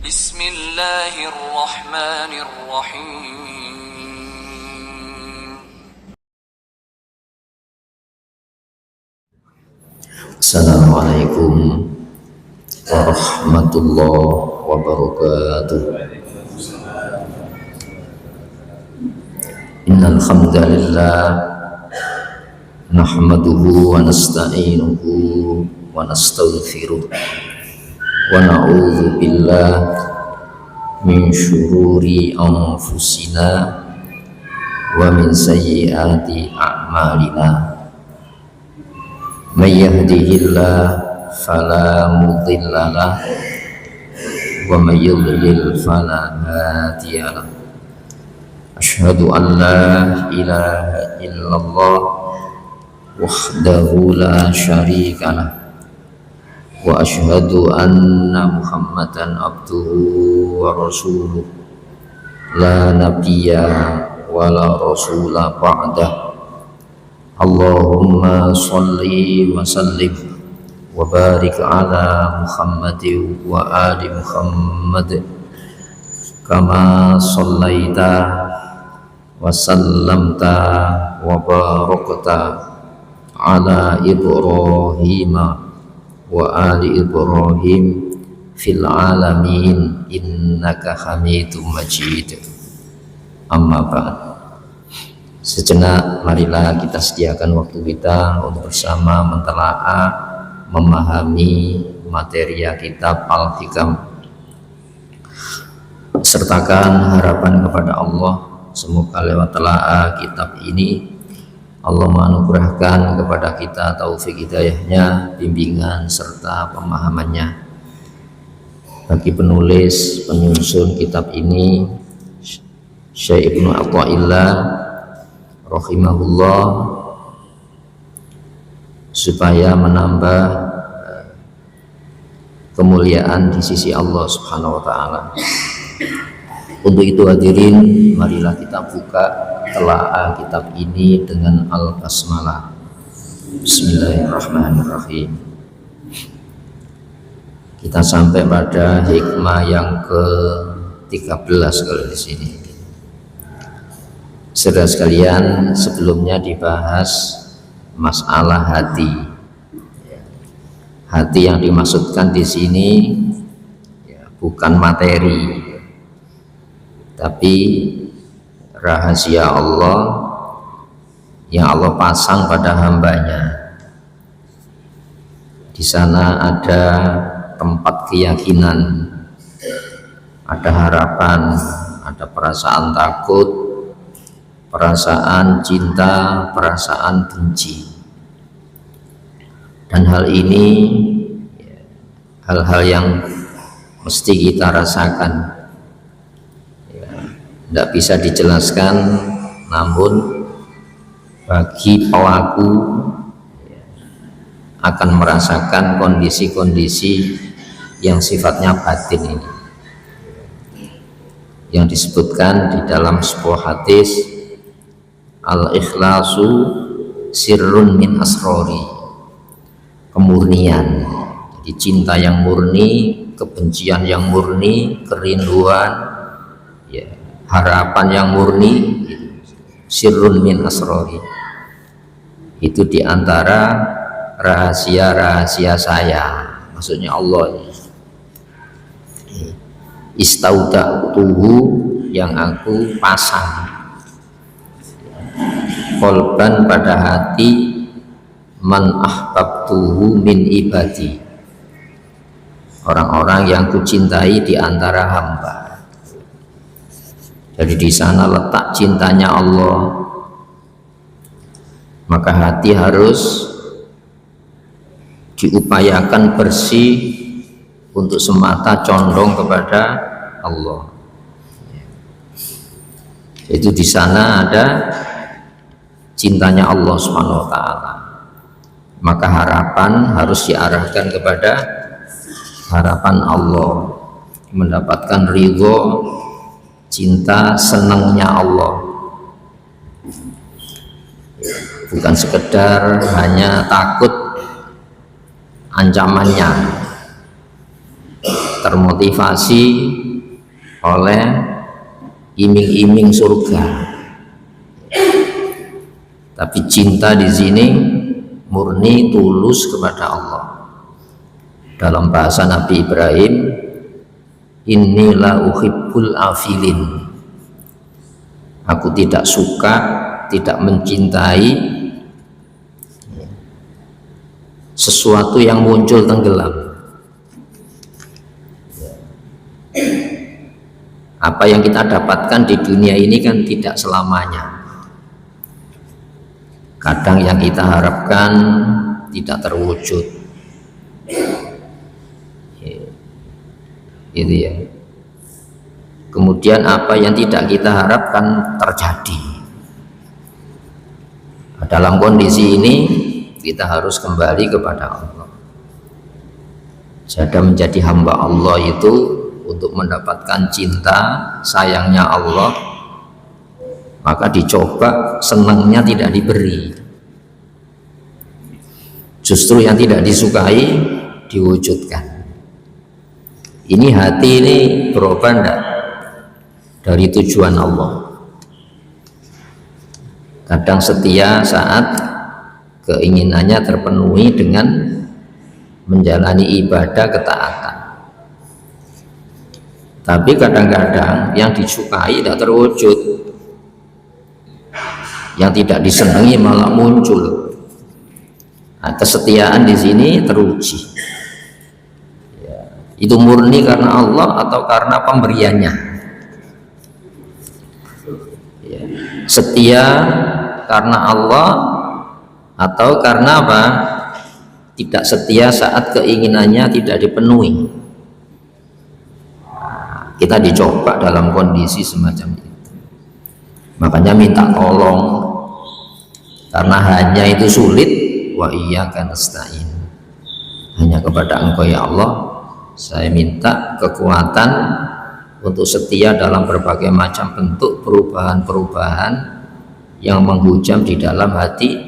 Bismillahirrahmanirrahim. Assalamualaikum warahmatullahi wabarakatuh. Innal hamdalillah nahmaduhu wa nasta'inuhu wa nastaghfiruh wa na'udzu billahi min syururi anfusina wa min sayyiati a'malina. May yahdihillah fala mudilla lah wa may yudlil fala hadiya lah. Asyhadu an la ilaha illallah wahdahu la syarika lah wa asyhadu anna Muhammadan abduhu wa rasuluh la nabiyya wa la rasula ba'dah. Allahumma sholli wa sallim wa barik ala Muhammadin wa ali Muhammad kama shallaita wa sallamta wa barakta ala Ibrahim wa ali Ibrahim fil alamin innaka Hamidum Majid. Amma ba'd. Sejenak marilah kita sediakan waktu kita untuk bersama mentelaah, memahami materi kitab Al-Hikam. Sertakan harapan kepada Allah, semoga lewat telaah kitab ini Allah menganugerahkan kepada kita taufik hidayahnya, bimbingan serta pemahamannya. Bagi penulis penyusun kitab ini Syekh Ibnu Athaillah rahimahullah, supaya menambah kemuliaan di sisi Allah Subhanahu wa taala. Untuk itu hadirin, marilah kita buka telaah kitab ini dengan al-basmalah. Bismillahirrahmanirrahim. Kita sampai pada hikmah yang ke-13 kalau di sini. Saudara sekalian, sebelumnya dibahas masalah hati. Hati yang dimaksudkan di sini bukan materi, tapi rahasia Allah yang Allah pasang pada hambanya. Di sana ada tempat keyakinan, ada harapan, ada perasaan takut, perasaan cinta, perasaan benci. Dan hal ini hal-hal yang mesti kita rasakan, tidak bisa dijelaskan, namun bagi pelaku akan merasakan kondisi-kondisi yang sifatnya batin ini, yang disebutkan di dalam sebuah hadis, al-ikhlasu sirrun min asrori, kemurnian. Jadi cinta yang murni, kebencian yang murni, kerinduan, harapan yang murni, sirrun min asrori. Itu diantara rahasia-rahasia saya, maksudnya Allah. Istauda'tuhu, yang aku pasang kolban pada hati, man ahbabtuhu min ibadi, orang-orang yang kucintai di antara hamba. Jadi di sana letak cintanya Allah, maka hati harus diupayakan bersih untuk semata condong kepada Allah. Itu di sana ada cintanya Allah Subhanahu wa taala. Maka harapan harus diarahkan kepada harapan Allah, mendapatkan ridho, cinta, senangnya Allah. Bukan sekedar hanya takut ancamannya, termotivasi oleh iming-iming surga. Tapi cinta di sini murni tulus kepada Allah. Dalam bahasa Nabi Ibrahim, "Innila uhibbul afilin." Aku tidak suka, tidak mencintai sesuatu yang muncul tenggelam. Apa yang kita dapatkan di dunia ini kan tidak selamanya. Kadang yang kita harapkan tidak terwujud, gitu ya. Kemudian apa yang tidak kita harapkan terjadi. Dalam kondisi ini kita harus kembali kepada Allah. Jadi menjadi hamba Allah itu untuk mendapatkan cinta sayangnya Allah, maka dicoba, senangnya tidak diberi, justru yang tidak disukai diwujudkan. Ini hati ini berubah enggak dari tujuan Allah? Kadang setia saat keinginannya terpenuhi dengan menjalani ibadah ketaatan, tapi kadang-kadang yang disukai tidak terwujud, yang tidak disenangi malah muncul. Nah, kesetiaan di sini teruji. Ya, itu murni karena Allah atau karena pemberiannya? Ya, setia karena Allah atau karena apa? Tidak setia saat keinginannya tidak dipenuhi. Nah, kita dicoba dalam kondisi semacam itu. Makanya minta tolong, karena hanya itu sulit. Wa iyyaka nasta'in, hanya kepada Engkau ya Allah saya minta kekuatan untuk setia dalam berbagai macam bentuk perubahan-perubahan yang menghujam di dalam hati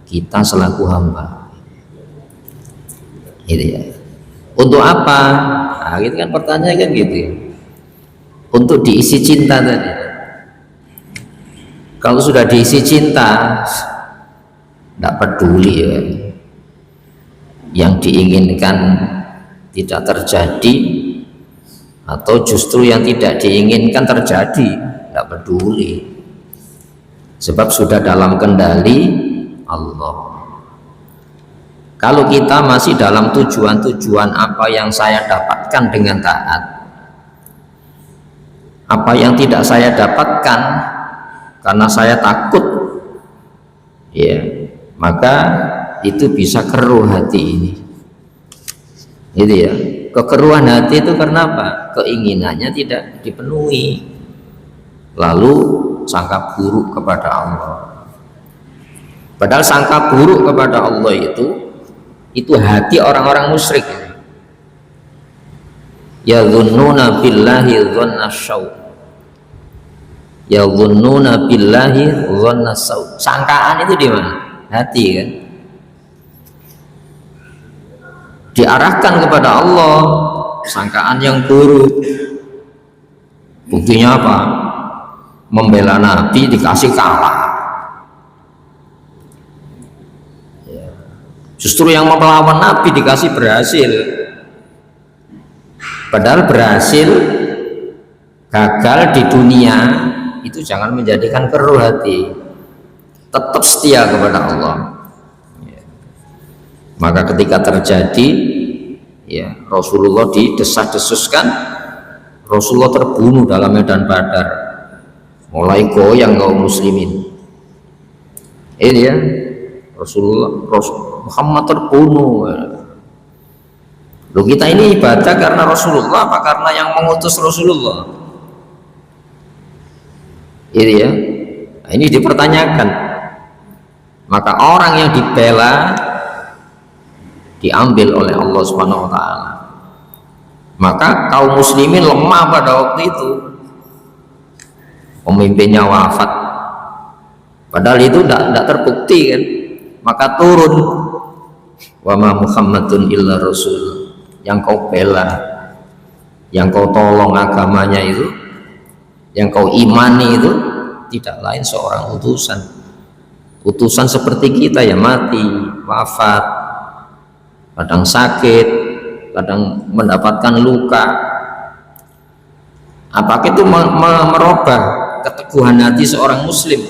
kita selaku hamba. Gitu ya. Untuk apa? Nah, gitu kan pertanyaan kan gitu ya. Untuk diisi cinta tadi. Kalau sudah diisi cinta, tidak peduli ya, yang diinginkan tidak terjadi atau justru yang tidak diinginkan terjadi, tidak peduli, sebab sudah dalam kendali Allah. Kalau kita masih dalam tujuan-tujuan apa yang saya dapatkan dengan taat, apa yang tidak saya dapatkan karena saya takut, ya, maka itu bisa keruh hati ini. Gitu ya. Kekeruhan hati itu karena apa? Keinginannya tidak dipenuhi, lalu sangka buruk kepada Allah. Padahal sangka buruk kepada Allah itu hati orang-orang musyrik. Yadhunnuna billahi dhanna syaw. Yadhunnuna billahi dhanna syaw. Sangkaan itu di mana? Hati kan, diarahkan kepada Allah sangkaan yang buruk. Buktinya apa? Membela Nabi dikasih kalah. Justru yang melawan Nabi dikasih berhasil, padahal berhasil gagal di dunia itu jangan menjadikan keruh hati. Tetap setia kepada Allah. Maka ketika terjadi, ya, Rasulullah didesas-desuskan, Rasulullah terbunuh dalam medan Badar, mulai goyang kaum muslimin. Ini ya, Muhammad terbunuh. Loh, kita ini ibadah karena Rasulullah apa karena yang mengutus Rasulullah? Ini ya, nah, ini dipertanyakan. Maka orang yang dibela diambil oleh Allah Subhanahu wa taala. Maka kaum muslimin lemah pada waktu itu. Pemimpinnya wafat. Padahal itu tidak terbukti kan. Maka turun, wa ma Muhammadun illa rasul, yang kau bela yang kau tolong agamanya itu, yang kau imani itu tidak lain seorang utusan. Utusan seperti kita ya, mati, wafat, kadang sakit, kadang mendapatkan luka. Apakah itu merubah keteguhan hati seorang muslim?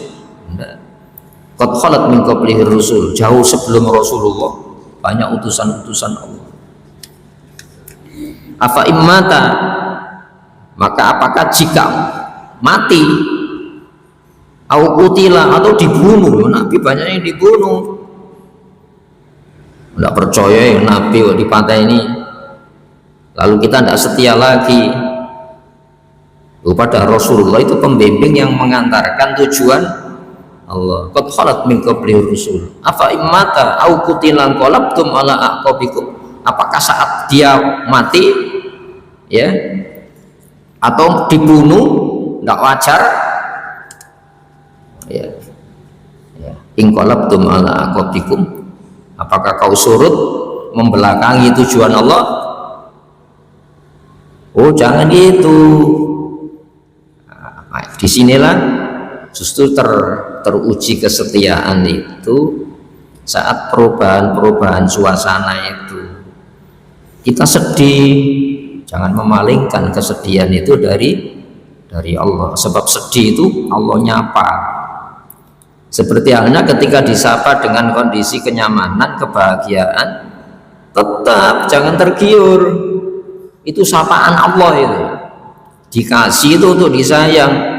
Qad khalat min qablihi rusul, jauh sebelum Rasulullah banyak utusan-utusan Allah. Afa immata, maka apakah jika mati, au qutila, atau dibunuh? Nabi banyak yang dibunuh. Tidak percaya ya Nabi kok dipantai ini, lalu kita tidak setia lagi kepada Rasulullah. Itu pembimbing yang mengantarkan tujuan Allah. Qad khalat min qablihi rusul afa immata au qutila qalabtum ala aqabikum, apakah saat dia mati ya atau dibunuh tidak wajar ya, ya. Inqalabtum ala aqabikum, apakah kau surut membelakangi tujuan Allah? Oh jangan gitu. Nah, disinilah justru teruji kesetiaan itu saat perubahan suasana itu. Kita sedih, jangan memalingkan kesedihan itu dari Allah, sebab sedih itu Allah nyapa. Seperti halnya ketika disapa dengan kondisi kenyamanan, kebahagiaan, tetap jangan tergiur. Itu sapaan Allah itu. Dikasih itu untuk disayang.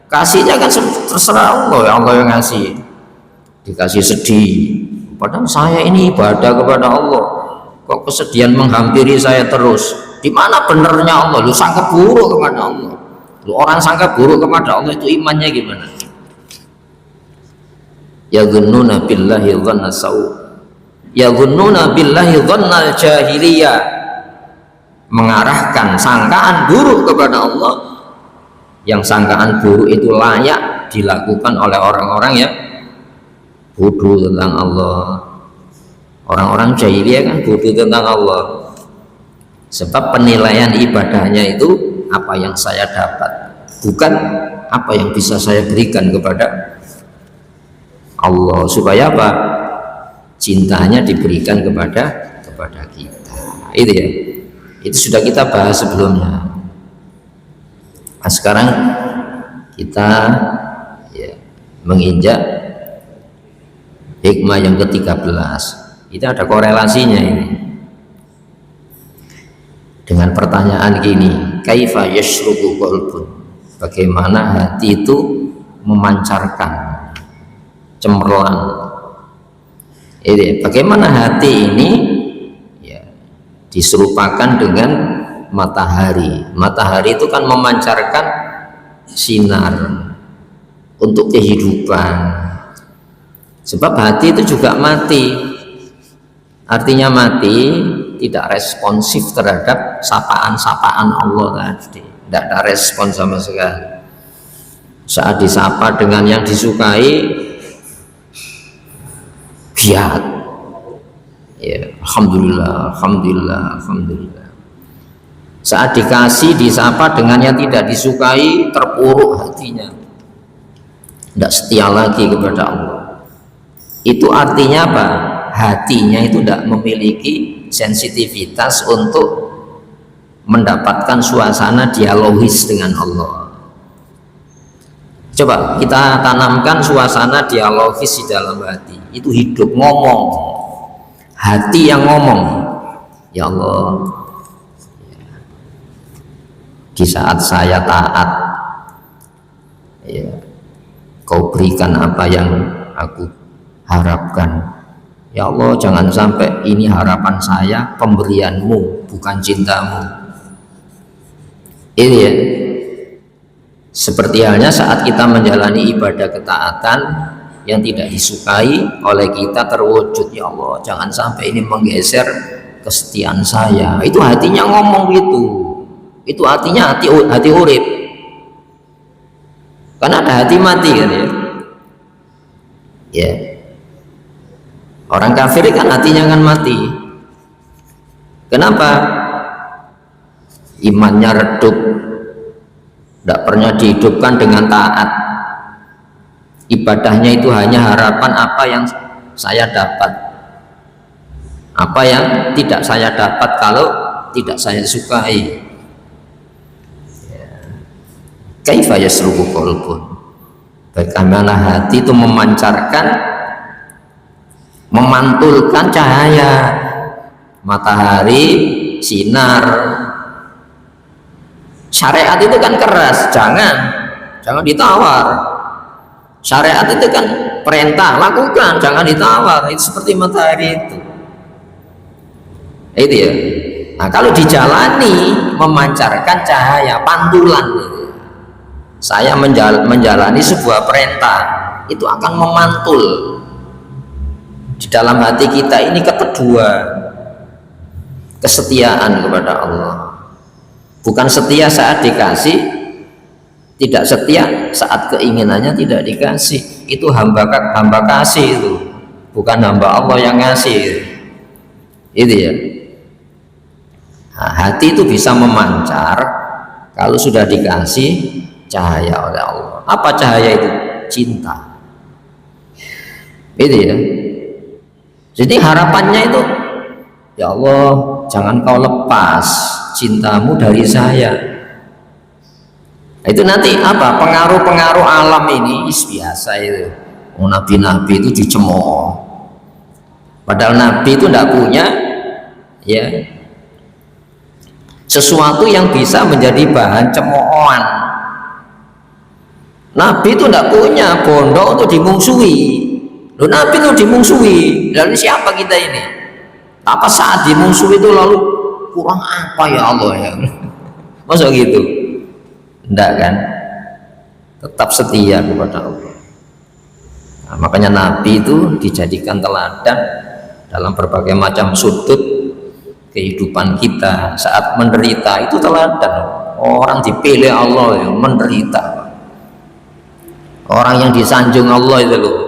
Kasihnya kan terserah Allah, ya Allah yang ngasih. Dikasih sedih, padahal saya ini ibadah kepada Allah, kok kesedihan menghampiri saya terus. Di mana benernya Allah? Lu sangka buruk kepada Allah. Lu orang sangka buruk kepada Allah itu imannya gimana? Ya gunnuna billahi dhanna sau, ya gunnuna billahi dhannal jahiliyah, mengarahkan sangkaan buruk kepada Allah, yang sangkaan buruk itu layak dilakukan oleh orang-orang yang bodoh tentang Allah. Orang-orang jahiliyah kan bodoh tentang Allah, sebab penilaian ibadahnya itu apa yang saya dapat, bukan apa yang bisa saya berikan kepada Allah, supaya apa? Cintanya diberikan kepada kita. Itu ya, itu sudah kita bahas sebelumnya. Nah, sekarang kita ya, menginjak hikmah yang ke-13. Itu ada korelasinya ini dengan pertanyaan gini, kaifa yashrubu qalbun, bagaimana hati itu memancarkan cemerlang. Ini bagaimana hati ini ya, diserupakan dengan matahari. Matahari itu kan memancarkan sinar untuk kehidupan, sebab hati itu juga mati. Artinya mati, tidak responsif terhadap sapaan-sapaan Allah tadi, tidak ada respon sama sekali. Saat disapa dengan yang disukai, giat ya, alhamdulillah, alhamdulillah, alhamdulillah. Saat dikasih, disapa dengan yang tidak disukai, terpuruk hatinya, tidak setia lagi kepada Allah. Itu artinya apa? Hatinya itu tidak memiliki sensitivitas untuk mendapatkan suasana dialogis dengan Allah. Coba kita tanamkan suasana dialogis di dalam hati, itu hidup, ngomong, hati yang ngomong. Ya Allah, di saat saya taat ya, Kau berikan apa yang aku harapkan. Ya Allah, jangan sampai ini harapan saya, pemberianmu bukan cintamu. Ini ya, seperti halnya saat kita menjalani ibadah ketaatan yang tidak disukai oleh kita terwujud. Ya Allah, jangan sampai ini menggeser kesetiaan saya. Itu hatinya ngomong gitu. Itu artinya hati urip. Karena ada hati mati kan ya. Ya. Orang kafir kan hatinya kan mati. Kenapa? imannya redup, tidak pernah dihidupkan dengan taat. Ibadahnya itu hanya harapan apa yang saya dapat, apa yang tidak saya dapat kalau tidak saya sukai. Kaifa yasrubu qalbun, bagaimana hati itu memancarkan, memantulkan cahaya matahari, sinar. Syariat itu kan keras, jangan ditawar. Syariat itu kan perintah, lakukan, jangan ditawar. Itu seperti matahari itu ya. Nah, kalau dijalani memancarkan cahaya, pantulan. Saya menjalani sebuah perintah, itu akan memantul di dalam hati kita ini. Kedua, kesetiaan kepada Allah. Bukan setia saat dikasih, tidak setia saat keinginannya tidak dikasih. Itu hamba kasih, itu bukan hamba Allah yang ngasih. Itu ya. Nah, hati itu bisa memancar kalau sudah dikasih cahaya oleh Allah. Apa cahaya itu? Cinta. Itu ya. Jadi harapannya itu, ya Allah, jangan kau lepas cintamu dari saya. Itu nanti apa? Pengaruh-pengaruh alam ini biasa itu. Nabi-nabi itu dicemooh. Padahal nabi itu tidak punya ya sesuatu yang bisa menjadi bahan cemoohan. Nabi itu tidak punya bondo untuk dimungsuhi. Loh, nabi itu dimungsuhi. Lalu siapa kita ini? Apa saat dimungsuhi itu lalu kurang apa ya Allah ya? Masa gitu? Enggak kan? Tetap setia kepada Allah. Nah, makanya Nabi itu dijadikan teladan dalam berbagai macam sudut kehidupan kita. Saat menderita itu teladan. Orang dipilih Allah yang menderita. Orang yang disanjung Allah itu loh,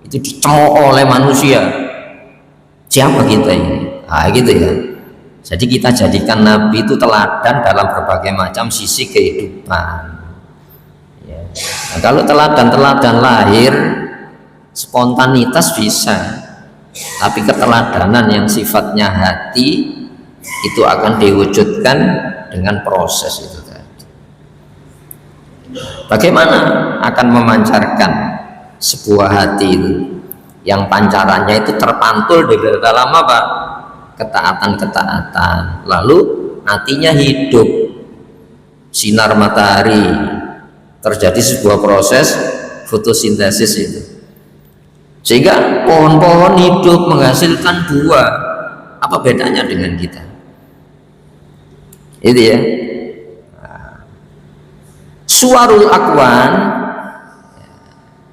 itu dicemooh oleh manusia. Siapa kita ini? Ah, gitu ya. Jadi kita jadikan Nabi itu teladan dalam berbagai macam sisi kehidupan. Ya. Nah, kalau teladan-teladan lahir, spontanitas bisa, tapi keteladanan yang sifatnya hati itu akan diwujudkan dengan proses itu tadi. Bagaimana akan memancarkan sebuah hati itu yang pancarannya itu terpantul di dalam apa? Ketaatan-ketaatan, lalu hatinya hidup, sinar matahari, terjadi sebuah proses fotosintesis itu, sehingga pohon-pohon hidup menghasilkan buah. Apa bedanya dengan kita? Itu ya. Suwarul akwan,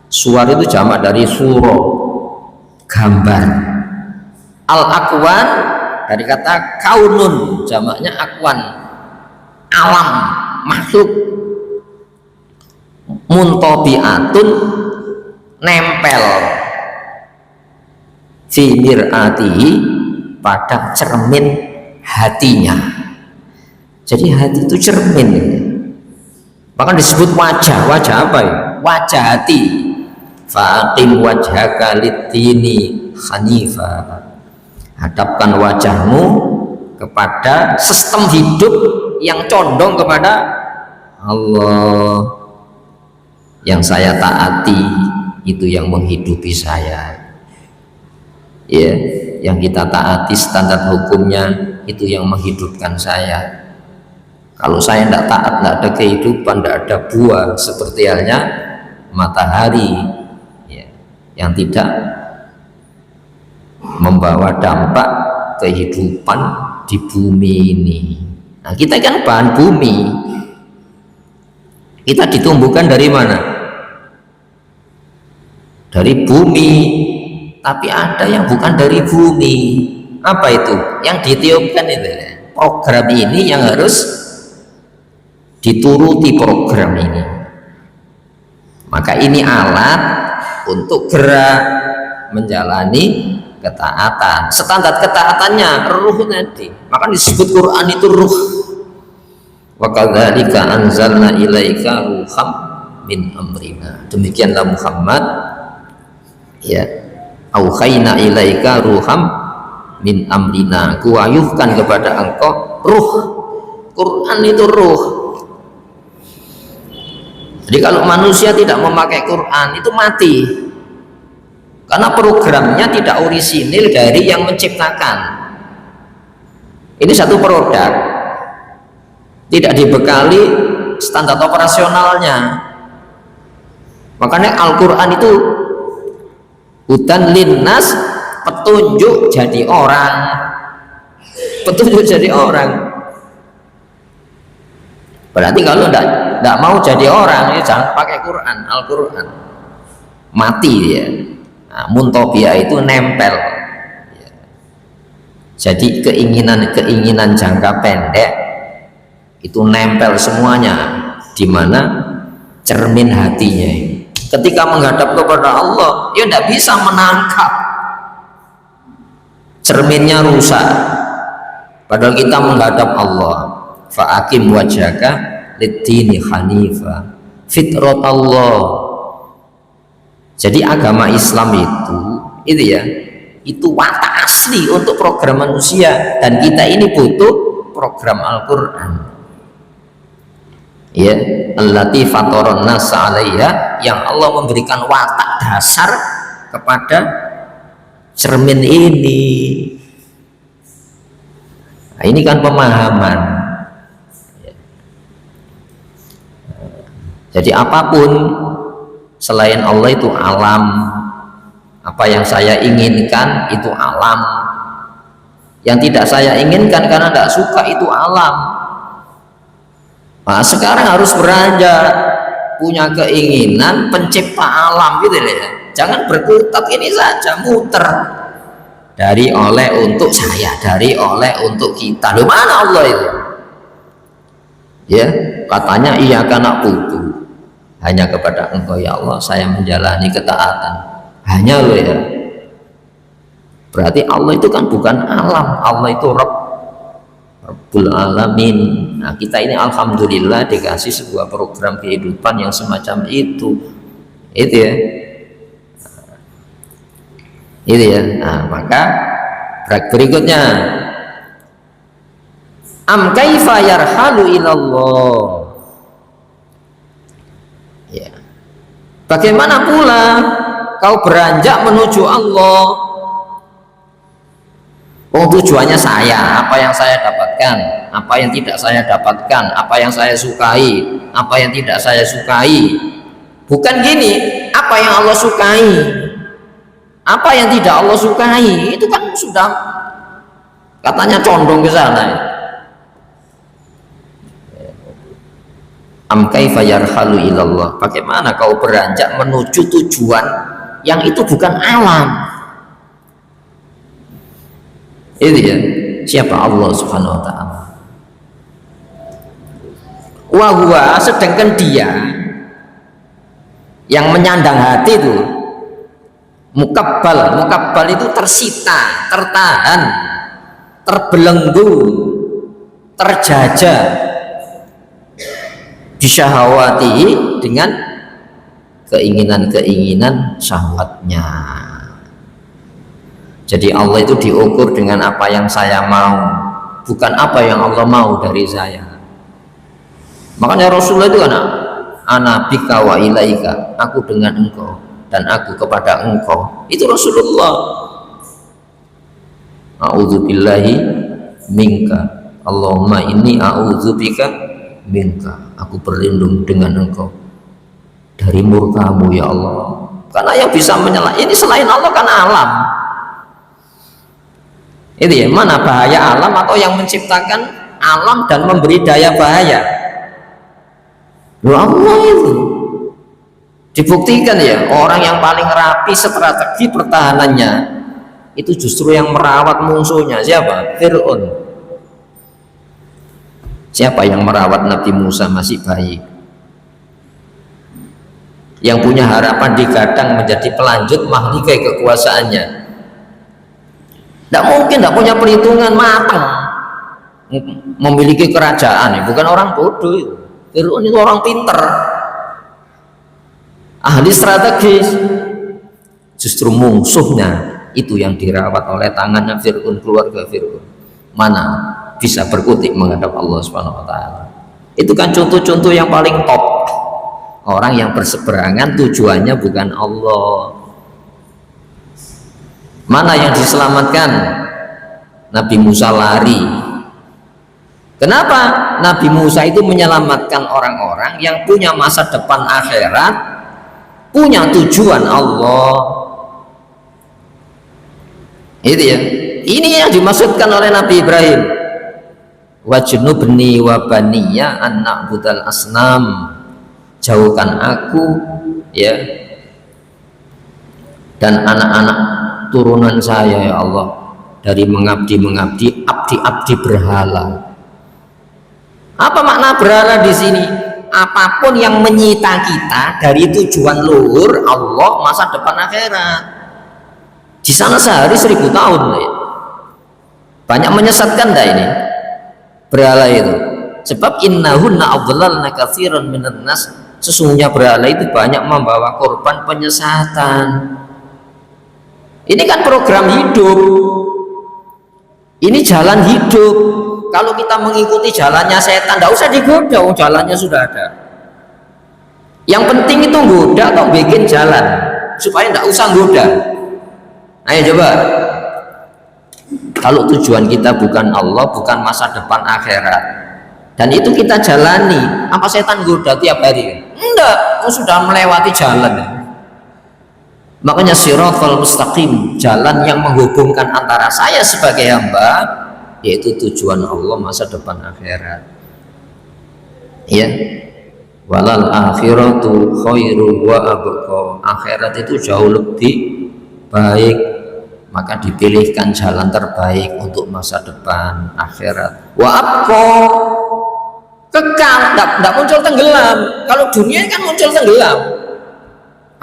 suar itu jamak dari suro, gambar. Al akwan dari kata kaunun, jamaknya akwan, alam, makhluk. Muntobiatun, nempel fi mir'atihi, pada cermin hatinya. Jadi hati itu cermin, bahkan disebut wajah. Wajah apa ya? Wajah hati. Faqim wajhaka lid-dini hanifa, hadapkan wajahmu kepada sistem hidup yang condong kepada Allah. Yang saya taati itu yang menghidupi saya ya. Yang kita taati standar hukumnya itu yang menghidupkan saya. Kalau saya tidak taat, tidak ada kehidupan, tidak ada buah. Seperti halnya matahari ya, yang tidak membawa dampak kehidupan di bumi ini. Nah, kita kan bahan bumi. Kita ditumbuhkan dari mana? Dari bumi. Tapi ada yang bukan dari bumi. Apa itu? Yang ditiupkan itu. Program ini yang harus dituruti program ini. Maka ini alat untuk gerak menjalani ketaatan. Standar ketaatannya ruh nanti. Maka disebut Quran itu ruh. Wa kadzalika anzalna ilaika ruham min amrina. Demikianlah Muhammad, ya, auhayna ilaika ruham min amrina, kuwayuhkan kepada engkau ruh. Quran itu ruh. Jadi kalau manusia tidak memakai Quran itu mati, karena programnya tidak orisinil dari yang menciptakan. Ini satu produk, tidak dibekali standar operasionalnya. Makanya Al-Quran itu hudan linnas, petunjuk jadi orang, petunjuk jadi orang. Berarti kalau tidak mau jadi orang, ya jangan pakai Quran, Al-Quran, mati dia. Nah, muntobia itu nempel. Jadi keinginan jangka pendek itu nempel semuanya, di mana cermin hatinya ini. Ketika menghadap kepada Allah, ya tidak bisa menangkap, cerminnya rusak. Padahal kita menghadap Allah, fa'akim wajhaka lid-dini hanifa fitratallah. Jadi agama Islam itu ya, itu watak asli untuk program manusia, dan kita ini butuh program Al-Quran, ya, allati fataron nasa 'alaiha, yang Allah memberikan watak dasar kepada cermin ini. Nah, ini kan pemahaman. Jadi apapun selain Allah itu alam. Apa yang saya inginkan itu alam, yang tidak saya inginkan karena tidak suka itu alam. Nah, sekarang harus beranjak, punya keinginan pencipta alam gitu ya. Jangan berkutat ini saja, muter. Dari oleh untuk saya, dari oleh untuk kita. Loh, mana Allah itu? Ya, katanya iya karena butuh. Hanya kepada Engkau ya Allah saya menjalani ketaatan. Hanya lo ya. Berarti Allah itu kan bukan alam, Allah itu Rabbul Alamin. Nah, kita ini alhamdulillah dikasih sebuah program kehidupan yang semacam itu ya. Itu ya. Nah, maka berikutnya, am kaifa yarhalu ilallah. Ya. Bagaimana pula kau beranjak menuju Allah? Oh, tujuannya saya, apa yang saya dapatkan, apa yang tidak saya dapatkan, apa yang saya sukai, apa yang tidak saya sukai. Bukan gini, apa yang Allah sukai, apa yang tidak Allah sukai, itu kan sudah katanya condong ke sana. Am kaifa yarhalu ilallah, bagaimana kau beranjak menuju tujuan yang itu bukan alam. Itu ya, siapa? Allah subhanahu wa ta'ala. Wa huwa, sedangkan dia yang menyandang hati itu mukabbal itu tersita, tertahan, terbelenggu, terjajah bisyahawati, dengan keinginan-keinginan syahwatnya. Jadi Allah itu diukur dengan apa yang saya mau, bukan apa yang Allah mau dari saya. Makanya Rasulullah itu kan, ana bika wa ilaika, aku dengan engkau dan aku kepada engkau. Itu Rasulullah. A'udzubillahi minka, Allahumma inni a'udzubika minka, aku berlindung dengan engkau dari murkamu ya Allah. Karena yang bisa menyelamatkan ini selain Allah kan alam. Itu ya, mana bahaya alam atau yang menciptakan alam dan memberi daya bahaya? Loh, Allah itu dibuktikan ya, orang yang paling rapi strategi pertahanannya itu justru yang merawat musuhnya. Siapa? Fir'aun. Siapa yang merawat Nabi Musa masih bayi, yang punya harapan digadang menjadi pelanjut mahligai kekuasaannya? Tidak mungkin, tidak punya perhitungan matang, memiliki kerajaan, bukan orang bodoh itu. Fir'aun itu orang pinter, ahli strategis. Justru musuhnya itu yang dirawat oleh tangannya Fir'aun, keluarga Fir'aun. Mana bisa berkutik menghadap Allah Subhanahu wa taala. Itu kan contoh-contoh yang paling top. Orang yang berseberangan tujuannya bukan Allah. Mana yang diselamatkan? Nabi Musa lari. Kenapa? Nabi Musa itu menyelamatkan orang-orang yang punya masa depan akhirat, punya tujuan Allah. Itu ya. Ini yang dimaksudkan oleh Nabi Ibrahim. Wajnubni wa baniya an na'budal asnam. Jauhkan aku, ya, dan anak-anak turunan saya, ya Allah, dari mengabdi abdi berhala. Apa makna berhala di sini? Apapun yang menyita kita dari tujuan luhur Allah, masa depan akhirat. Di sana sehari 1000 tahun, ya. Banyak menyesatkan dah ini berhala itu. Sebab innahunna adlalna katsiran minan nas. Sesungguhnya berhala itu banyak membawa korban penyesatan. Ini kan program hidup, ini jalan hidup. Kalau kita mengikuti jalannya setan, tidak usah digoda, jalannya sudah ada. Yang penting itu goda atau bikin jalan supaya tidak usah goda. Ayo coba. Kalau tujuan kita bukan Allah, bukan masa depan akhirat, dan itu kita jalani, apa setan goda tiap hari? Enggak, kau sudah melewati jalan. Makanya siratal mustaqim, jalan yang menghubungkan antara saya sebagai hamba, yaitu tujuan Allah, masa depan akhirat. Ya, walal akhiratu khairu wa abqa. Akhirat itu jauh lebih baik, maka dipilihkan jalan terbaik untuk masa depan akhirat. Wa abqa, kekal, tidak muncul tenggelam. Kalau dunia kan muncul tenggelam,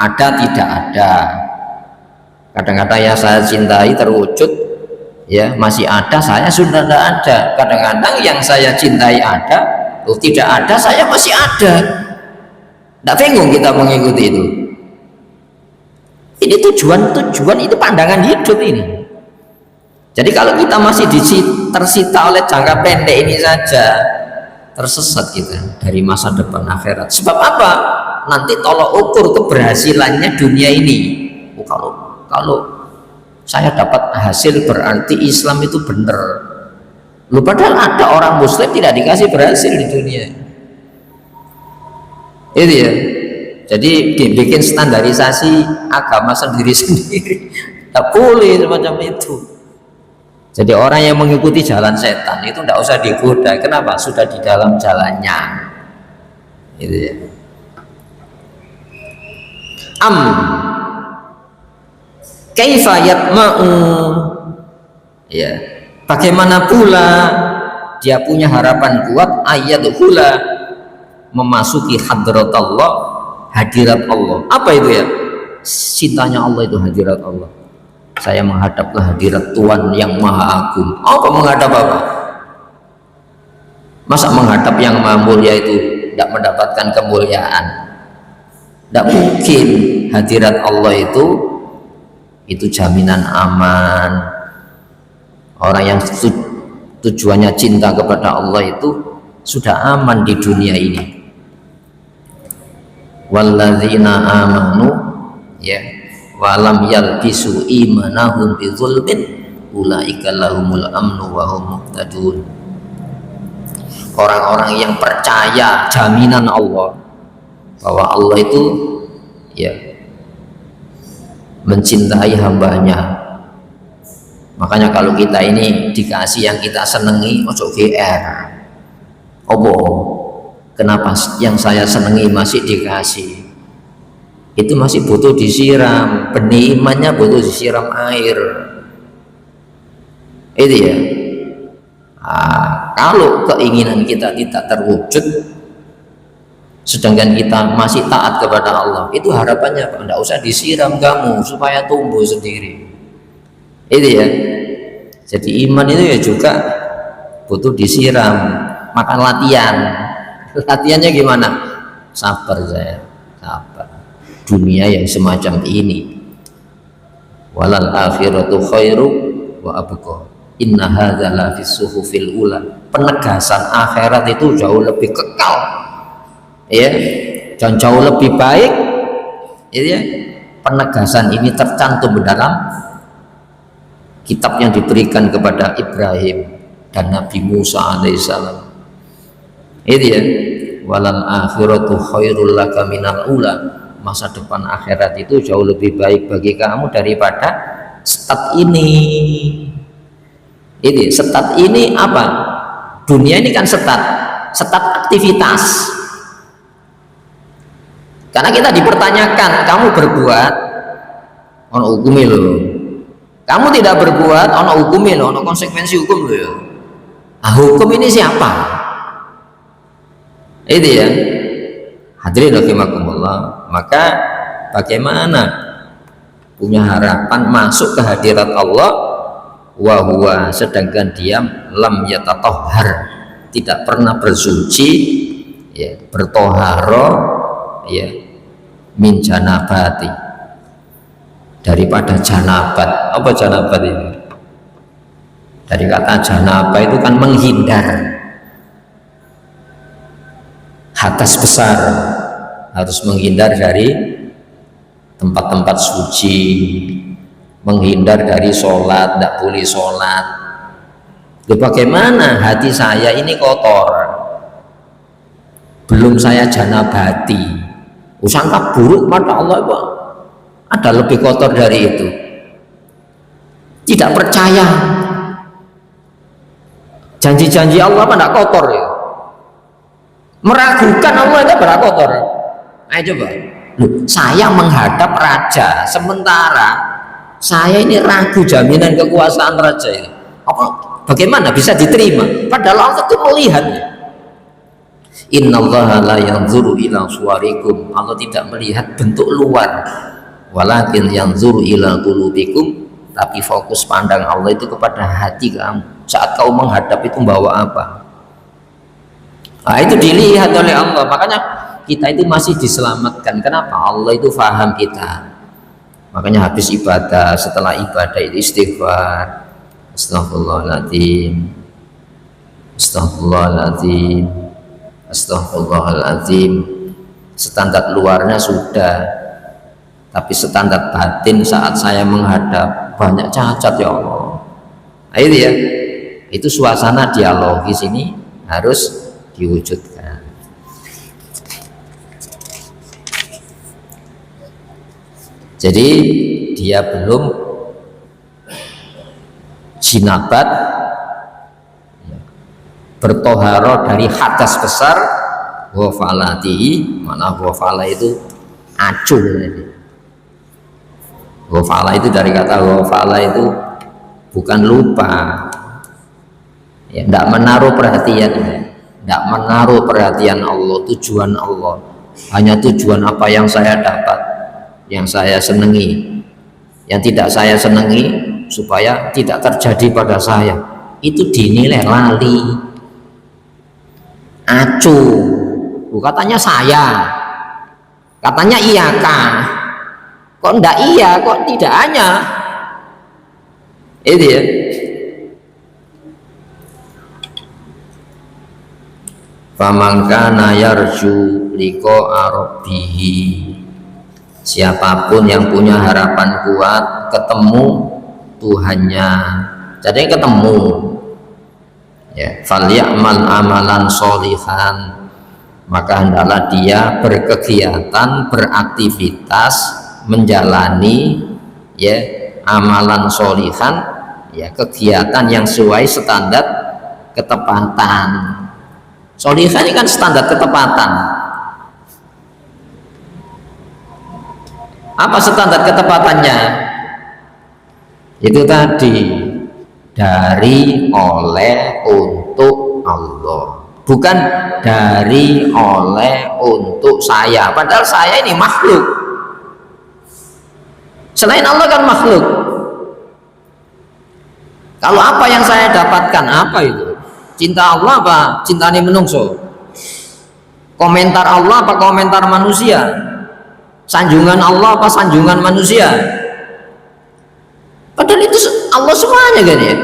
ada tidak ada. Kadang-kadang yang saya cintai terwujud, ya masih ada, saya sudah tidak ada. Kadang-kadang yang saya cintai ada, tidak ada, saya masih ada. Tidak bingung kita mengikuti itu. Ini tujuan itu pandangan hidup ini. Jadi kalau kita masih tersita oleh jangka pendek ini saja, tersesat kita dari masa depan akhirat. Sebab apa? Nanti tolok ukur keberhasilannya dunia ini. Kalau saya dapat hasil berarti Islam itu benar. Lu padahal ada orang Muslim tidak dikasih berhasil di dunia. Itu ya. Jadi dibikin standarisasi agama sendiri-sendiri. Tak boleh semacam itu. Jadi orang yang mengikuti jalan setan itu tidak usah digoda. Kenapa? Sudah di dalam jalannya. Gitu ya. Kaifa yatma'u, ya, bagaimana pula dia punya harapan kuat ayat hula memasuki hadrat Allah, hadirat Allah. Apa itu ya? Cintanya Allah itu hadirat Allah. Saya menghadap ke hadirat Tuhan yang Maha Agung. Apa menghadap apa? Masa menghadap yang Maha Mulia itu tidak mendapatkan kemuliaan? Tidak mungkin. Hadirat Allah itu jaminan aman. Orang yang tujuannya cinta kepada Allah itu sudah aman di dunia ini. Walladzina amanu, ya, walam yalbisu imanahum bidzulmin ulaika lahumul amnu wa hum muhtadun. Orang-orang yang percaya jaminan Allah, bahwa Allah itu, ya, mencintai hambanya. Makanya kalau kita ini dikasih yang kita senengi, ojo GR. Obo, kenapa yang saya senengi masih dikasih? Itu masih butuh disiram, benih imannya butuh disiram air. Itu ya. Kalau keinginan kita tidak terwujud, sedangkan kita masih taat kepada Allah, itu harapannya tidak usah disiram kamu supaya tumbuh sendiri. Itu ya. Jadi iman itu ya juga butuh disiram, makan latihan. Latihannya gimana? Sabar saya, sabar. Dunia yang semacam ini, walal akhiratu khairu wa abqa, inna hadza la fis suhufil ula. Penegasan akhirat itu jauh lebih kekal, ya, dan jauh lebih baik, ya. Penegasan ini tercantum dalam kitab yang diberikan kepada Ibrahim dan Nabi Musa alaihissalam. Itu ya, walal akhiratu khairul laka minal ula. Masa depan akhirat itu jauh lebih baik bagi kamu daripada stat ini. Ini stat ini apa? Dunia ini kan stat aktivitas. Karena kita dipertanyakan, kamu berbuat ono hukumi loh. Kamu tidak berbuat ono hukumi loh, ono konsekuensi hukum loh ya. Nah, hukum ini siapa? Itu ya. Hadirin rahimakumullah. Maka bagaimana punya harapan masuk ke hadirat Allah wa huwa, sedangkan dia lam yatatahhar, tidak pernah bersuci, ya, bertoharo, ya, min janabati, daripada janabat. Apa janabat ini? Dari kata janabah itu kan menghindar, hadas besar, harus menghindar dari tempat-tempat suci, menghindar dari sholat, tidak boleh sholat. Bagaimana hati saya ini kotor, belum saya janabati, sangka buruk pada Allah, Pak, ada lebih kotor dari itu. Tidak percaya janji-janji Allah apa tidak kotor ya? Meragukan Allah itu berapa kotor? Ayo coba. Loh, saya menghadap raja, sementara saya ini ragu jaminan kekuasaan raja ini. Apa? Bagaimana bisa diterima? Padahal Allah itu melihatnya. Innallaha la yanzuru ila suwarikum. Allah tidak melihat bentuk luar, walakin yanzuru ila qulubikum. Tapi fokus pandang Allah itu kepada hati kamu. Saat kau menghadap itu membawa apa? Nah, itu dilihat oleh Allah. Makanya kita itu masih diselamatkan. Kenapa? Allah itu faham kita. Makanya habis ibadah, setelah ibadah itu istighfar, astaghfirullahaladzim, astaghfirullahaladzim, astaghfirullahaladzim. Standar luarnya sudah, tapi standar batin saat saya menghadap banyak cacat ya Allah. Nah, itu ya, itu suasana dialogis ini harus diwujudkan. Jadi dia belum jinabat, bertoharo dari hadas besar, wafalati, mana wafala itu acuh. Wafala itu dari kata wafala itu bukan lupa, ya, tidak menaruh perhatian, tidak menaruh perhatian Allah, tujuan Allah, hanya tujuan apa yang saya dapat, yang saya senangi, yang tidak saya senangi supaya tidak terjadi pada saya, itu dinilai lali, acuh. Katanya saya, katanya iya kah, kok enggak iya, kok tidak hanya itu ya. Famangkana yarju liqa'a rabbih, siapapun yang punya harapan kuat ketemu Tuhannya, jadi ketemu, ya, falyamal amalan sholihan, maka hendaklah dia berkegiatan, beraktivitas, menjalani, ya, amalan sholihan, ya, kegiatan yang sesuai standar ketepatan. Sholihan ini kan standar ketepatan. Apa standar ketepatannya? Itu tadi, dari, oleh, untuk Allah, bukan dari, oleh, untuk saya. Padahal saya ini makhluk, selain Allah kan makhluk. Kalau apa yang saya dapatkan, apa itu? Cinta Allah apa cintane menungso? Komentar Allah apa komentar manusia? Sanjungan Allah apa sanjungan manusia? Padahal itu Allah semuanya kan ya.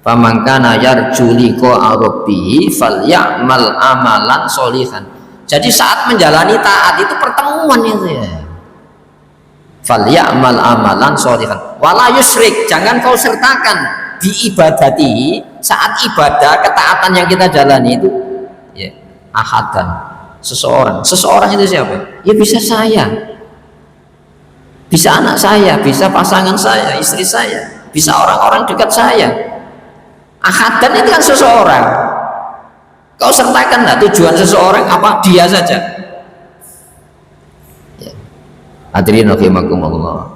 Faman kana yarju liqa'a rabbih falyamal amalan sholihan. Jadi saat menjalani taat itu pertemuan itu ya. Falyamal amalan sholihan wala yusyrik, jangan kau sertakan di ibadati saat ibadah ketaatan yang kita jalani itu ya ahadan, seseorang itu siapa? Ya bisa saya, bisa anak saya, bisa pasangan saya, istri saya, bisa orang-orang dekat saya. Ahadan itu kan seseorang. Kau sertakan lah tujuan seseorang apa dia saja ya. Hadirin rahimakumullah.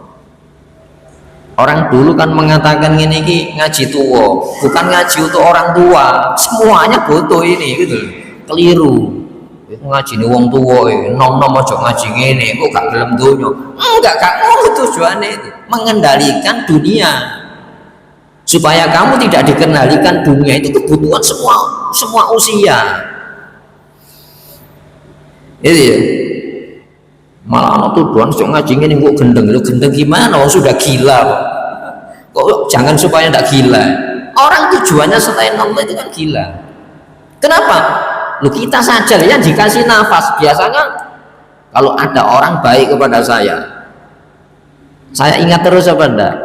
Orang dulu kan mengatakan ini ngaji tua, bukan ngaji untuk orang tua, semuanya butuh ini gitu. Keliru. Ngaji ini wong tua, nom-nom aja ngaji ini, kok gak gelem donya. Enggak, ngono tujuannya itu mengendalikan dunia. Supaya kamu tidak dikendalikan dunia, itu kebutuhan semua usia. Itu ya. Malah anak tujuan sok ngaji ini kok gendeng gimana? Oh, sudah gila kok jangan supaya tidak gila. Orang tujuannya selain Allah itu kan gila. Kenapa? Lu kita saja yang dikasih nafas. Biasanya kalau ada orang baik kepada saya ingat terus apa enggak?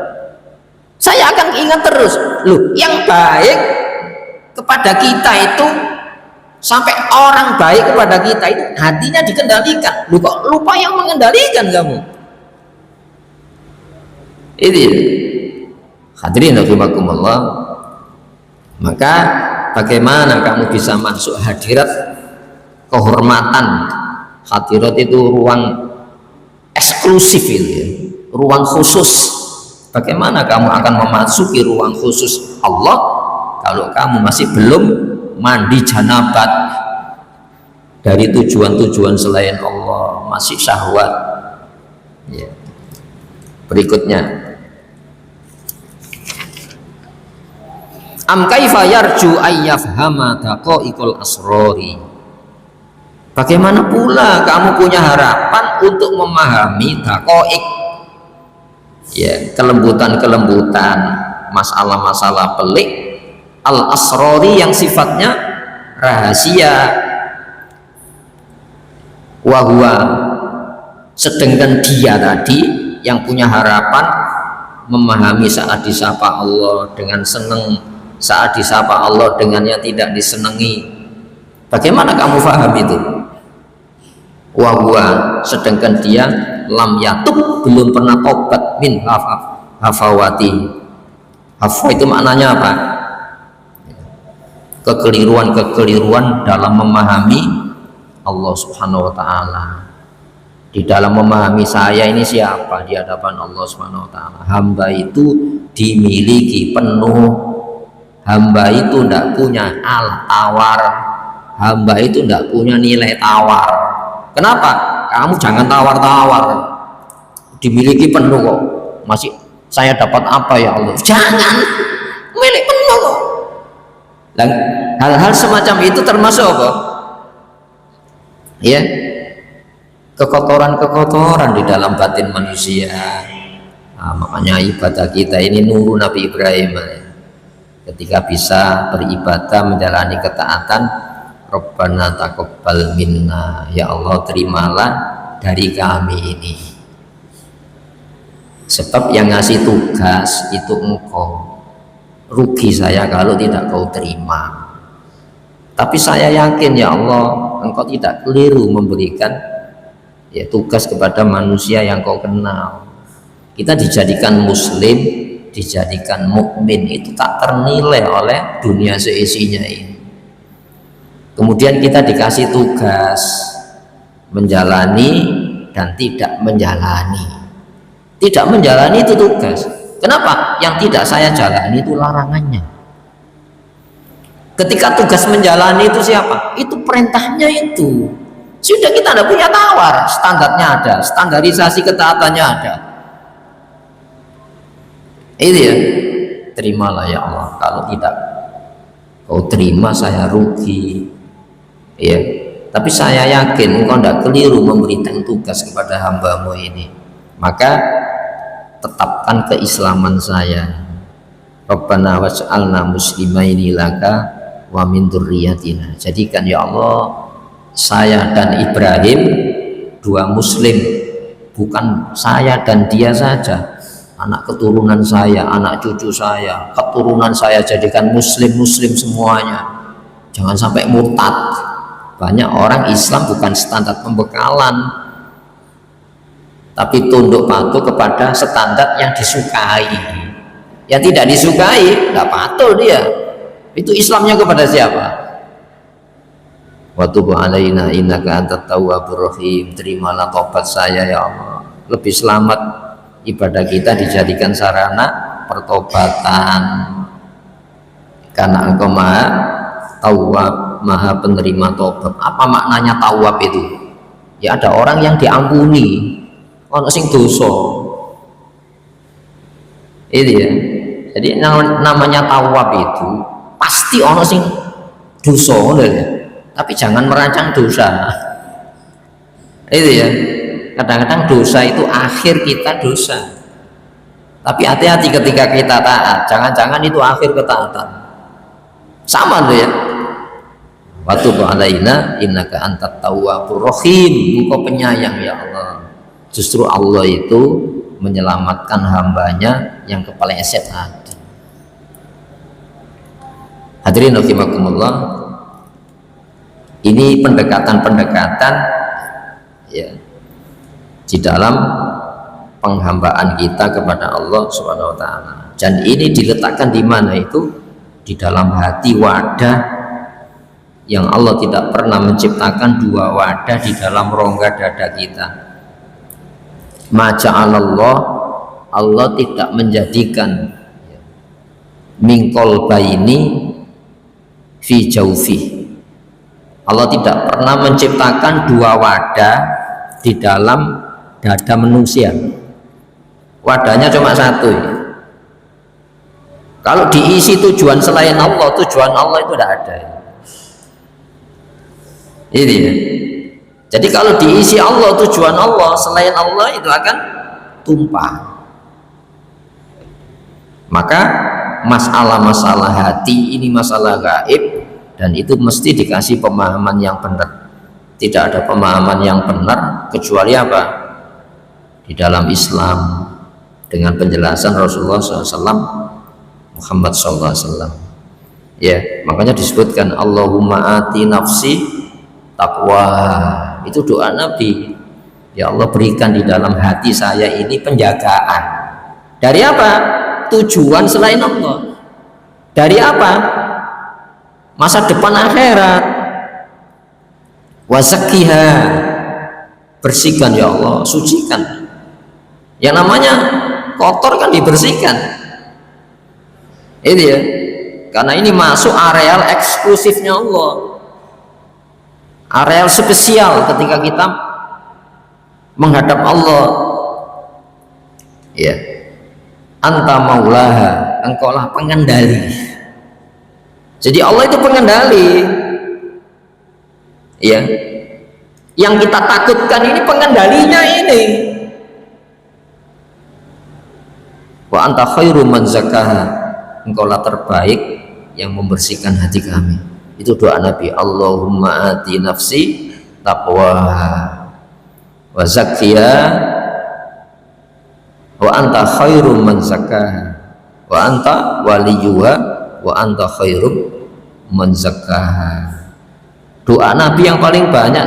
Saya akan ingat terus. Loh, yang baik kepada kita itu sampai orang baik kepada kita itu hatinya dikendalikan. Lu kok lupa yang mengendalikan kamu? Ini hadirin rahimakumullah. Maka bagaimana kamu bisa masuk hadirat kehormatan? Hadirat itu ruang eksklusif itu ya, ruang khusus. Bagaimana kamu akan memasuki ruang khusus Allah kalau kamu masih belum mandi janabat dari tujuan-tujuan selain Allah, masih syahwat ya. Berikutnya, am kaifa yarju ayyafhama daqaiqul asrori. Bagaimana pula kamu punya harapan untuk memahami daqaiq ya, kelembutan-kelembutan, masalah-masalah pelik al-asrori yang sifatnya rahasia. Wahwa, sedangkan dia tadi yang punya harapan memahami saat disapa Allah dengan senang, saat disapa Allah dengannya tidak disenangi. Bagaimana kamu paham itu? Wahwa, sedangkan dia lam yatub, belum pernah tobat min hafawati. Hafa itu maknanya apa? Kekeliruan dalam memahami Allah Subhanahu wa ta'ala. Di dalam memahami saya ini siapa di hadapan Allah Subhanahu wa ta'ala. Hamba itu dimiliki penuh, hamba itu tidak punya alat tawar, hamba itu tidak punya nilai tawar. Kenapa? Kamu jangan tawar-tawar, dimiliki penuh kok, masih saya dapat apa ya Allah? Jangan, milik penuh kok. Dan hal-hal semacam itu termasuk apa? Ya, kekotoran-kekotoran di dalam batin manusia. Nah, makanya ibadah kita ini nuru Nabi Ibrahim ya. Ketika bisa beribadah menjalani ketaatan, Rabbana taqabbal minna, ya Allah terimalah dari kami ini. Sebab yang ngasih tugas itu Engkau. Rugi saya kalau tidak Kau terima. Tapi saya yakin ya Allah, Engkau tidak keliru memberikan ya tugas kepada manusia yang Kau kenal. Kita dijadikan muslim, dijadikan mukmin itu tak ternilai oleh dunia seisinya ini. Kemudian kita dikasih tugas menjalani dan tidak menjalani. Tidak menjalani itu tugas. Kenapa? Yang tidak saya jalani itu larangannya. Ketika tugas menjalani itu siapa? Itu perintahnya itu. Sudah, kita tidak punya tawar, standarnya ada, standarisasi ketaatannya ada. Itu ya, terimalah ya Allah. Kalau tidak kau terima saya rugi, ya. Tapi saya yakin engkau tidak keliru memberikan tugas kepada hambamu ini, maka tetapkan keislaman saya. Rabbana waj'alna muslimaini laka wa min dzurriyyatina. Jadikan ya Allah saya dan Ibrahim dua muslim, bukan saya dan dia saja, anak keturunan saya, anak cucu saya, keturunan saya jadikan muslim semuanya. Jangan sampai murtad. Banyak orang Islam bukan standar pembekalan, tapi tunduk patuh kepada standar yang disukai. Yang tidak disukai tidak patuh dia. Itu Islamnya kepada siapa? Wa tub alaina innaka antat tawwabur rahim. Terimalah tobat saya ya Allah. Lebih selamat ibadah kita dijadikan sarana pertobatan, karena engkau maha tawwab, maha penerima tobat. Apa maknanya tawwab itu? Ya ada orang yang diampuni, ono sing dosa. Itu ya. Jadi namanya tawab itu pasti ono sing dosa, ya. Tapi jangan merancang dosa. Itu ya. Kadang-kadang dosa itu akhir kita dosa. Tapi hati-hati ketika kita taat, jangan-jangan itu akhir ketaatan. Sama tuh ya. Wa tub alaina innaka antat tawwabur rahim. Engkau penyayang ya Allah. Justru Allah itu menyelamatkan hambanya yang kepeleset hati. Hadirin rahimakumullah, ini pendekatan-pendekatan ya di dalam penghambaan kita kepada Allah Subhanahu wa taala. Dan ini diletakkan di mana itu? Di dalam hati, wadah yang Allah tidak pernah menciptakan dua wadah di dalam rongga dada kita. Maja'alallah, Allah tidak menjadikan mingkol baini fi jaufi. Allah tidak pernah menciptakan dua wadah di dalam dada manusia. Wadahnya cuma satu ya. Kalau diisi tujuan selain Allah, tujuan Allah itu tidak ada ya. Ini ya. Jadi kalau diisi Allah, tujuan Allah, selain Allah itu akan tumpah. Maka masalah-masalah hati ini masalah gaib, dan itu mesti dikasih pemahaman yang benar. Tidak ada pemahaman yang benar kecuali apa? Di dalam Islam dengan penjelasan Rasulullah SAW, Muhammad SAW. Ya, makanya disebutkan Allahumma ati nafsi taqwa. Itu doa Nabi. Ya Allah, berikan di dalam hati saya ini penjagaan. Dari apa? Tujuan selain Allah. Dari apa? Masa depan akhirat. Wa zakkiha, bersihkan ya Allah, sucikan. Yang namanya kotor kan dibersihkan. Itu ya. Karena ini masuk areal eksklusifnya Allah. Areal spesial ketika kita menghadap Allah. Ya. Anta maulaha, engkaulah pengendali. Jadi Allah itu pengendali. Ya. Yang kita takutkan ini pengendalinya ini. Wa anta khairu man zakkaha, engkaulah terbaik yang membersihkan hati kami. Itu doa Nabi. Allahumma ati nafsi taqwaha wa zakkiha wa anta khairum man zakkaha wa anta waliyuha wa anta khairum man zakkaha. Doa Nabi yang paling banyak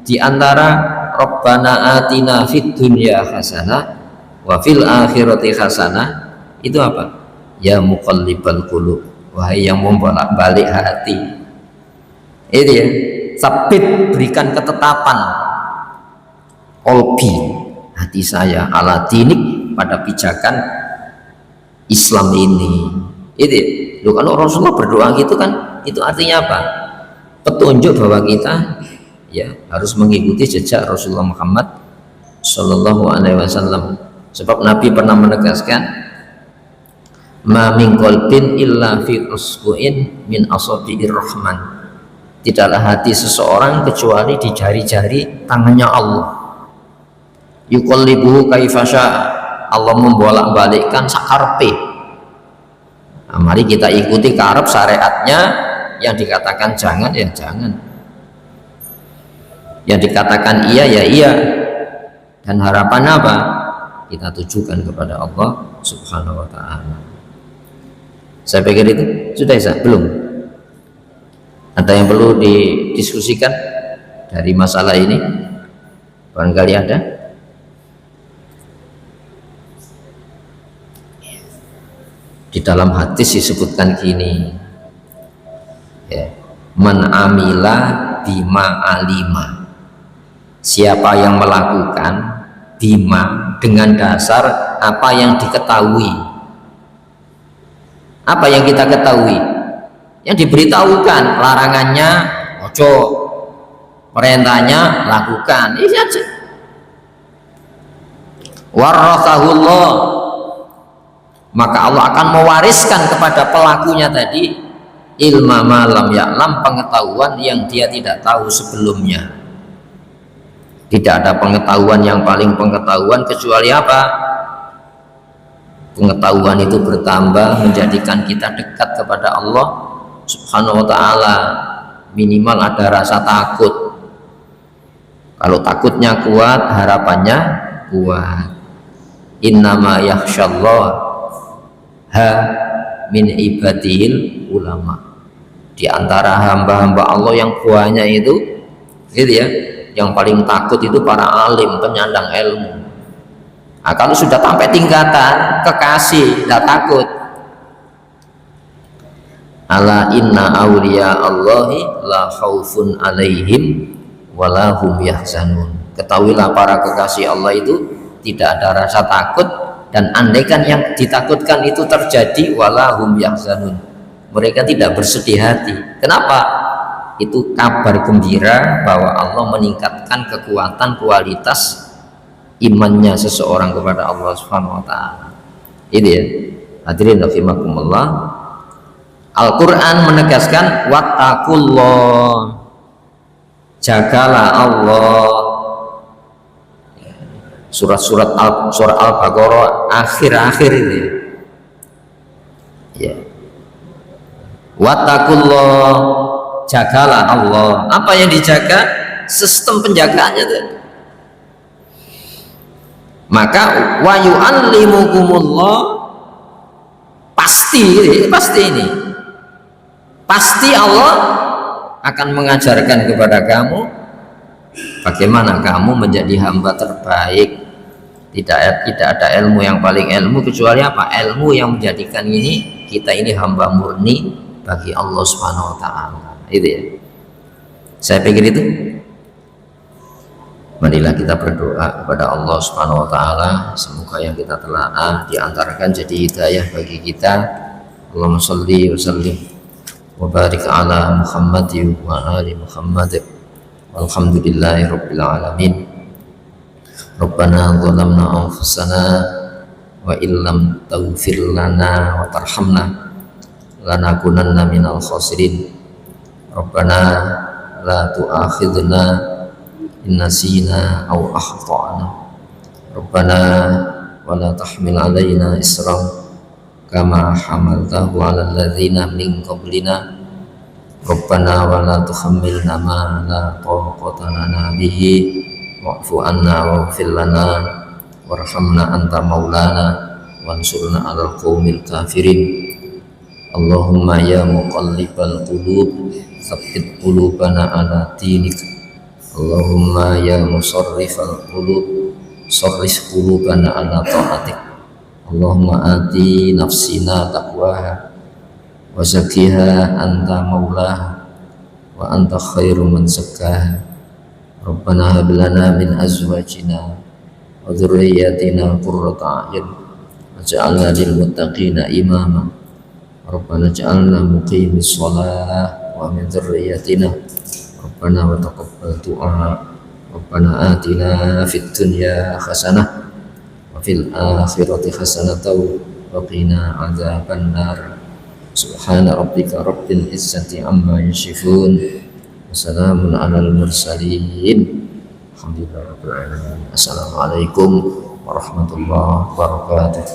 di antara Rabbana atina fid dunya hasanah wa fil akhirati hasanah, itu apa? Ya muqallibal qulub, wahai yang membolak-balik hati. Itu ya, sabit, berikan ketetapan qalbi, hati saya, ala dinik, pada pijakan Islam ini. Itu ya. Loh, kalau Rasulullah berdoa gitu kan, itu artinya apa? Petunjuk bahwa kita ya harus mengikuti jejak Rasulullah Muhammad Sallallahu Alaihi Wasallam. Sebab Nabi pernah menegaskan, ma min qalbin illa fi usbu'in min asabi'ir rahman. Tidaklah hati seseorang kecuali di jari-jari tangannya Allah. Yuqallibuhu kaifa syaa. Allah membolak-balikkan sakarpe. Nah, mari kita ikuti karep syariatnya, yang dikatakan jangan ya jangan, yang dikatakan iya ya iya, dan harapan apa? Kita tujukan kepada Allah Subhanahu wa ta'ala. Saya pikir itu sudah ya, belum? Ada yang perlu didiskusikan dari masalah ini? Barangkali ada? Di dalam hadis disebutkan gini, ya, man amila bima alima. Siapa yang melakukan bima dengan dasar apa yang diketahui. Apa yang kita ketahui? Yang diberitahukan, larangannya ojo, perintahnya lakukan. Ini saja. Warathahullah, maka Allah akan mewariskan kepada pelakunya tadi ilma malam ya'lam, pengetahuan yang dia tidak tahu sebelumnya. Tidak ada pengetahuan yang paling pengetahuan kecuali apa? Pengetahuan itu bertambah menjadikan kita dekat kepada Allah Subhanahu wa ta'ala. Minimal ada rasa takut. Kalau takutnya kuat, harapannya kuat. Innama yakhsyallaha min ibadil ulama. Di antara hamba-hamba Allah yang banyak itu, gitu ya, yang paling takut itu para alim, penyandang ilmu. Nah, kalau sudah sampai tingkatan kekasih, tidak takut. Ala inna awliya Allahi la khaufun alaihim walahum yahzanun. Ketahuilah para kekasih Allah itu tidak ada rasa takut, dan andaikan yang ditakutkan itu terjadi, walahum yahzanun, mereka tidak bersedih hati. Kenapa? Itu kabar gembira bahwa Allah meningkatkan kekuatan kualitas imannya seseorang kepada Allah Subhanahu wa ta'ala. Ini ya, hadirin rahimakumullah. Al-Quran menegaskan wattaqullah, jagalah Allah. Surat-surat surah Al-Baqarah akhir-akhir ini ya, wattaqullah, jagalah Allah. Apa yang dijaga? Sistem penjagaannya tadi. Maka wa yu'allimukumullah, pasti ini pasti Allah akan mengajarkan kepada kamu bagaimana kamu menjadi hamba terbaik. Tidak ada ilmu yang paling ilmu kecuali apa? Ilmu yang menjadikan kita ini hamba murni bagi Allah Subhanahu wa ta'ala. Itu ya. Saya pikir itu. Marilah kita berdoa kepada Allah Subhanahu wa ta'ala, semoga yang kita telah diantarkan jadi hidayah bagi kita. Allahumma sholli wa sallim wa barik ala Muhammad wa ali Muhammad. Walhamdulillahi rabbil alamin. Rabbana zalamna anfusana wa illam taghfir lana wa tarhamna lanakunanna minal khasirin. Rabbana la tu'akhidna in nasina aw akhtana. Rabbana wa la tahmil alaina isran kama hamaltahu ala alladhina min qablina. Rabbana wa la tuhammilna ma la taqata lana bihi wa'fu anna waghfir lana warhamna anta maulana wansurna 'alal qaumil kafirin. Allahumma ya muqallibal qulub tsabbit qulubana 'ala dinik. Allahumma ya musarrifal qulub sarrif qulubana 'ala ta'atik. Allahumma ati nafsina taqwaha wa zakkiha anta maulaha wa anta khairu man zakkaha. Rabbana hab lana min azwajina wa dhurriyyatina qurrata a'yun waj'alna lil muttaqina imama. Rabbana ij'alna muqimis shalah wa min dhurriyyatina Rabbana wa taqabbal du'a. Rabbana atina fid dunya hasanah wa fil akhirati hasanah wa qina adzabannar. Subhana rabbika rabbil izzati amma yasifun, wassalamun alal mursalin, alhamdulillahirabbil alamin. Assalamualaikum warahmatullahi wabarakatuh.